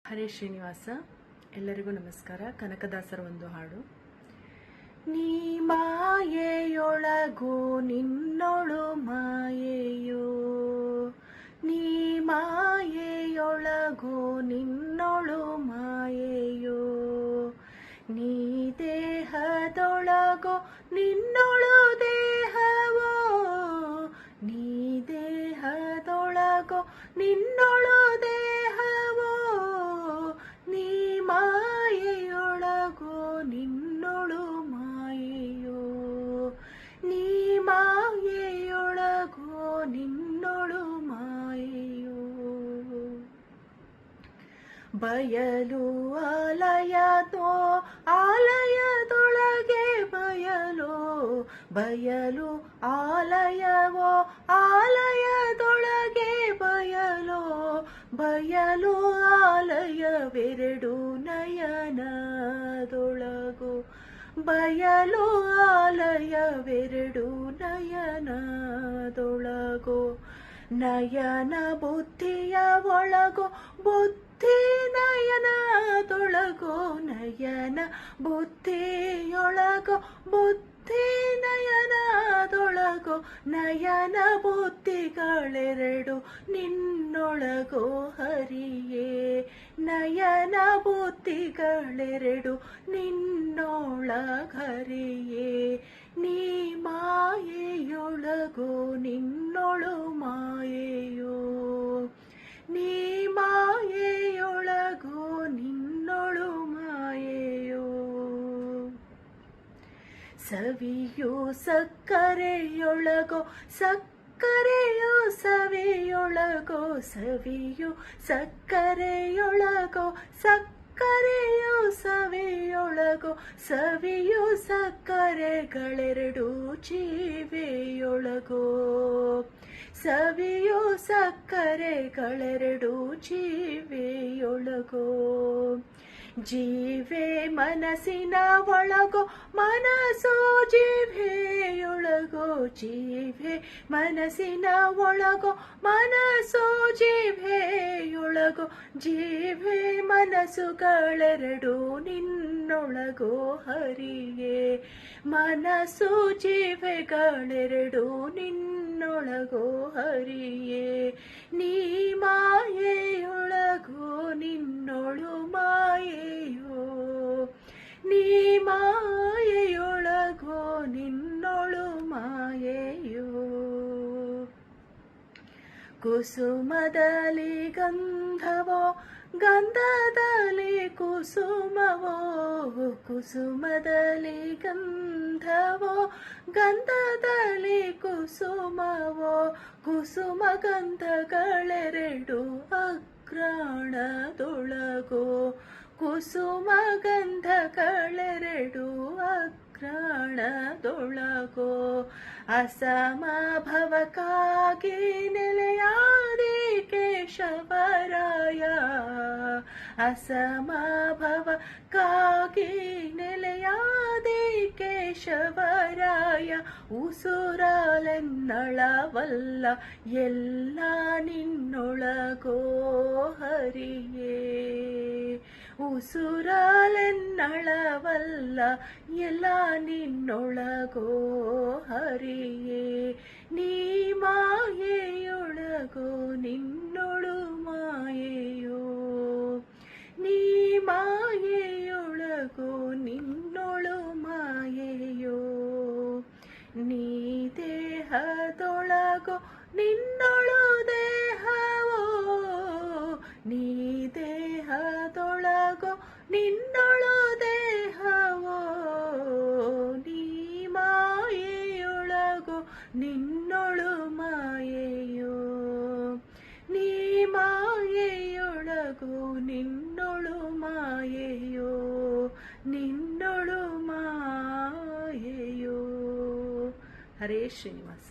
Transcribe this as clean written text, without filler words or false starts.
ಹರೇ ಶ್ರೀನಿವಾಸ. ಎಲ್ಲರಿಗೂ ನಮಸ್ಕಾರ. ಕನಕದಾಸರ ಒಂದು ಹಾಡು. ನೀ ಮಾಯೆಯೊಳಗು ನಿನ್ನೊಳು ಮಾಯೆಯೋ, ನೀ ಮಾಯೆಯೊಳಗು ನಿನ್ನೊಳು ಮಾಯೆಯೋ, ನೀ ದೇಹದೊಳಗೋ ನಿನ್ನೊಳು ದೇಹವೋ, ನೀ ದೇಹದೊಳಗೋ ನಿನ್ನೊಳು ದೇಹವೋ, ನೀ ಮಾಯೆಯೊಳಗೋ ನಿನ್ನೊಳು ಮಾಯೆಯೋ, ನೀ ಮಾಯೆಯೊಳಗೋ ನಿನ್ನೊಳು ಮಾಯೆಯೋ. ಬಯಲು ಆಲಯದೋ ಆಲಯದೊಳಗೆ ಬಯಲು, ಬಯಲು ಆಲಯವೋ ಆಲಯದೊಳಗೆ ಬಯಲು, ಬಯಲು ಆಲಯವೆರಡು ನಯನದೊಳಗು, ಬಯಲು ಆಲಯವೆರಡು ನಯನದೊಳಗು, ನಯನ ಬುದ್ಧಿಯ ಒಳಗೋ ಬುದ್ಧಿ ನಯನದೊಳಗೋ, ನಯನ ಬುದ್ಧಿಯೊಳಗೋ ಬುದ್ಧಿ ನಯನದೊಳಗೋ, ನಯನ ಬುದ್ಧಿಗಳೆರಡು ನಿನ್ನೊಳಗೋ ಹರಿಯೇ, ನಯನ ಬುದ್ಧಿಗಳೆರಡು ನಿನ್ನೊಳಗರಿಯೇ. ನೀ ಮಾಯೆಯೊಳಗೋ ನಿನ್ನೊಳು ಮಾಯೆಯೋ, ನೀ ಮಾಯೆಯೊಳಗೋ ನಿನ್ನೊಳು ಮಾಯೆಯೋ. ಸವಿಯು ಸಕ್ಕರೆಯೊಳಗೋ ಸಕ್ಕರೆಯು ಸವಿಯೊಳಗೋ, ಸವಿಯು ಸಕ್ಕರೆಯೊಳಗೋ ಸಕ್ಕರೆಯು ಸವಿಯೊಳಗೋ, ಸವಿಯು ಸಕ್ಕರೆಗಳೆರಡು ಜೀವೆಯೊಳಗೋ, ಸವಿಯು ಸಕ್ಕರೆಗಳೆರಡು ಜೀವೆಯೊಳಗೋ. ಜೀವೆ ಮನಸ್ಸಿನ ಒಳಗೋ ಮನಸ್ಸು ಜೀವೆಯೊಳಗೋ, ಜೀವೆ ಮನಸ್ಸಿನ ಒಳಗೋ ಮನಸ್ಸು ಜೀವೆಯೊಳಗೋ, ಜೀವೆ ಮನಸ್ಸುಗಳೆರಡು ನಿನ್ನೊಳಗೋ ಹರಿಯೇ, ಮನಸ್ಸು ಜೀವೆಗಳೆರಡು ನಿನ್ನೊಳಗೋ ಹರಿಯೇ. ನೀ ಮಾಯೆಯೊಳಗೋ ನಿನ್ನೊಳು ಮಾಯೆಯೋ, ನೀ ಮಾಯೆಯೊಳಗೋ ನಿನ್ನೊಳು ಮಾಯೆಯೋ. ಕುಸುಮದಲ್ಲಿ ಗಂಧವೋ ಗಂಧದಲ್ಲಿ ಕುಸುಮವೋ, ಕುಸುಮದಲ್ಲಿ ಗಂಧವೋ ಗಂಧದಲ್ಲಿ ಕುಸುಮವೋ, ಕುಸುಮ ಗಂಧಗಳೆರಡು ಅಗ್ರಾಣದೊಳಗೋ, ಕುಸುಮ ಗಂಧಗಳೆರಡು ಅಗ್ರಾಣದೊಳಗೋ. ಅಸಮಭವಕ್ಕಾಗಿ ನೆಲೆಯಾದಿ ಕೇಶವರಾಯ, ಅಸಮಭವಕ್ಕಾಗಿ ನೆಲೆಯಾದಿ ಕೇಶವರಾಯ. ಉಸುರಲೆನ್ನಳವಲ್ಲ ಎಲ್ಲ ನಿನ್ನೊಳಗೋ ಹರಿಯೇ, ಉಸುರಲೆನ್ನಳವಲ್ಲ ಎಲ್ಲ ನಿನ್ನೊಳಗೋ ಹರಿಯೇ. ನೀ ಮಾಯೆಯೊಳಗೋ ನಿನ್ನೊಳು ಮಾಯೆಯೋ, ನೀ ಮಾಯೆಯೊಳಗೋ ನಿನ್ನೊಳು ಮಾಯೆಯೋ. ನೀ ದೇಹದೊಳಗೋ ನಿನ್ನೊಳು ದೇಹವೋ, ನೀ ದೇಹದೊಳಗೋ ನಿನ್ನೊಳು ದೇಹವೋ, ನೀ ಮಾಯೆಯೊಳಗೋ ನಿನ್ನೊಳು ಮಾಯೆಯೋ, ನೀ ಮಾಯೆಯೊಳಗೋ ನಿನ್ನೊಳು ಮಾಯೆಯೋ, ನಿನ್ನೊಳು ಮಾಯೆಯೋ. ಹರೇ ಶ್ರೀನಿವಾಸ.